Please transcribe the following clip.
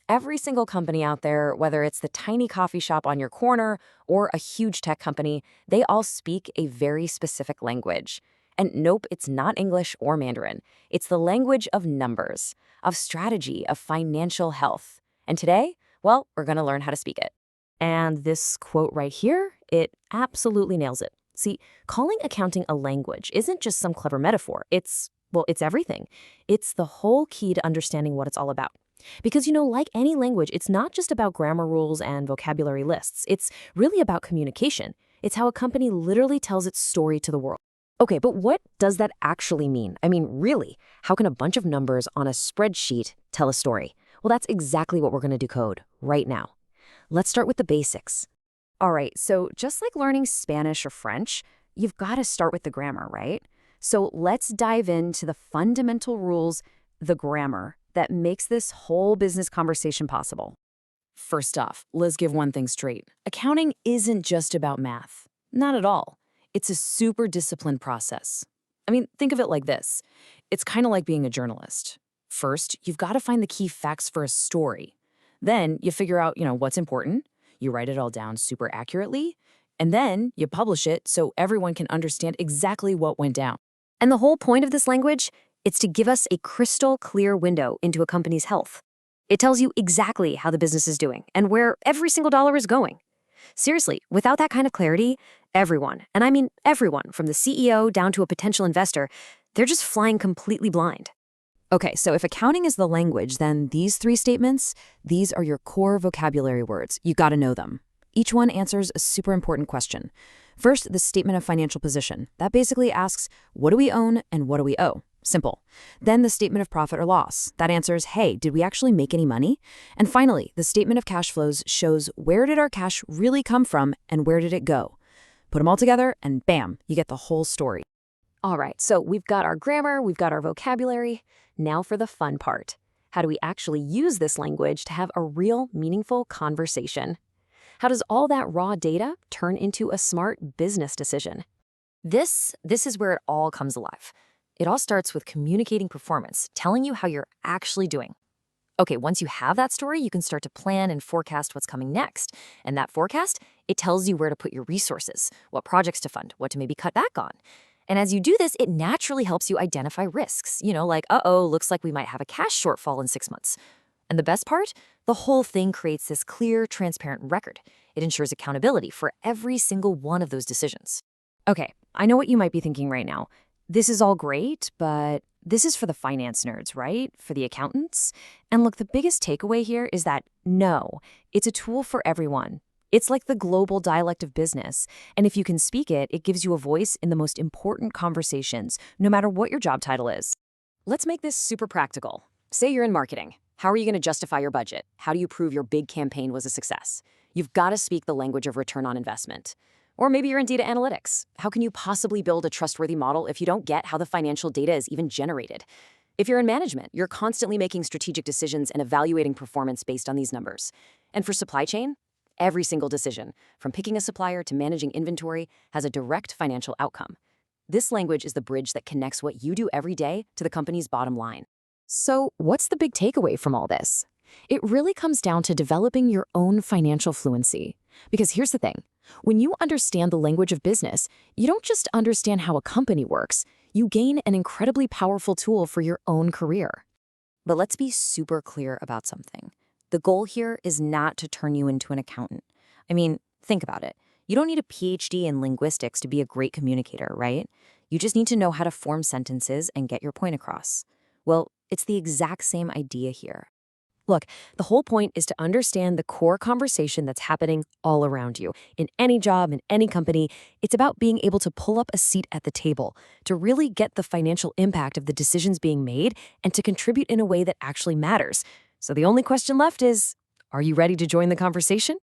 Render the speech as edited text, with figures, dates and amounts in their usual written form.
Every single company out there, whether it's the tiny coffee shop on your corner or a huge tech company, they all speak a very specific language. And nope, it's not English or Mandarin. It's the language of numbers, of strategy, of financial health. And today, well, we're going to learn how to speak it. And this quote right here, it absolutely nails it. See, calling accounting a language isn't just some clever metaphor. It's everything. It's the whole key to understanding what it's all about. Because, like any language, it's not just about grammar rules and vocabulary lists. It's really about communication. It's how a company literally tells its story to the world. Okay, but what does that actually mean? I mean, really, how can a bunch of numbers on a spreadsheet tell a story? Well, that's exactly what we're going to decode right now. Let's start with the basics. All right, so just like learning Spanish or French, you've got to start with the grammar, right? So let's dive into the fundamental rules, the grammar, that makes this whole business conversation possible. First off, let's give one thing straight. Accounting isn't just about math. Not at all. It's a super disciplined process. I mean, think of it like this. It's kind of like being a journalist. First, you've got to find the key facts for a story. Then you figure out, what's important. You write it all down super accurately. And then you publish it so everyone can understand exactly what went down. And the whole point of this language, it's to give us a crystal clear window into a company's health. It tells you exactly how the business is doing and where every single dollar is going. Seriously, without that kind of clarity, everyone, and I mean everyone from the CEO down to a potential investor, they're just flying completely blind. Okay, so if accounting is the language, then these three statements, these are your core vocabulary words. You got to know them. Each one answers a super important question. First, the statement of financial position. That basically asks, what do we own and what do we owe? Simple. Then the statement of profit or loss. That answers, hey, did we actually make any money? And finally, the statement of cash flows shows where did our cash really come from and where did it go? Put them all together and bam, you get the whole story. All right, so we've got our grammar, we've got our vocabulary. Now for the fun part. How do we actually use this language to have a real, meaningful conversation? How does all that raw data turn into a smart business decision? This is where it all comes alive. It all starts with communicating performance, telling you how you're actually doing. Okay, once you have that story, you can start to plan and forecast what's coming next. And that forecast, it tells you where to put your resources, what projects to fund, what to maybe cut back on. And as you do this, it naturally helps you identify risks. Like, looks like we might have a cash shortfall in 6 months. And the best part? The whole thing creates this clear, transparent record. It ensures accountability for every single one of those decisions. Okay, I know what you might be thinking right now. This is all great, but this is for the finance nerds, right? For the accountants? And look, the biggest takeaway here is that no, it's a tool for everyone. It's like the global dialect of business. And if you can speak it, it gives you a voice in the most important conversations, no matter what your job title is. Let's make this super practical. Say you're in marketing. How are you going to justify your budget? How do you prove your big campaign was a success? You've got to speak the language of return on investment. Or maybe you're in data analytics. How can you possibly build a trustworthy model if you don't get how the financial data is even generated? If you're in management, you're constantly making strategic decisions and evaluating performance based on these numbers. And for supply chain, every single decision, from picking a supplier to managing inventory, has a direct financial outcome. This language is the bridge that connects what you do every day to the company's bottom line. So, what's the big takeaway from all this? It really comes down to developing your own financial fluency. Because here's the thing. When you understand the language of business, you don't just understand how a company works, you gain an incredibly powerful tool for your own career. But let's be super clear about something. The goal here is not to turn you into an accountant. I mean, think about it. You don't need a PhD in linguistics to be a great communicator, right? You just need to know how to form sentences and get your point across. Well, it's the exact same idea here. Look, the whole point is to understand the core conversation that's happening all around you. In any job, in any company, it's about being able to pull up a seat at the table, to really get the financial impact of the decisions being made, and to contribute in a way that actually matters. So the only question left is, are you ready to join the conversation?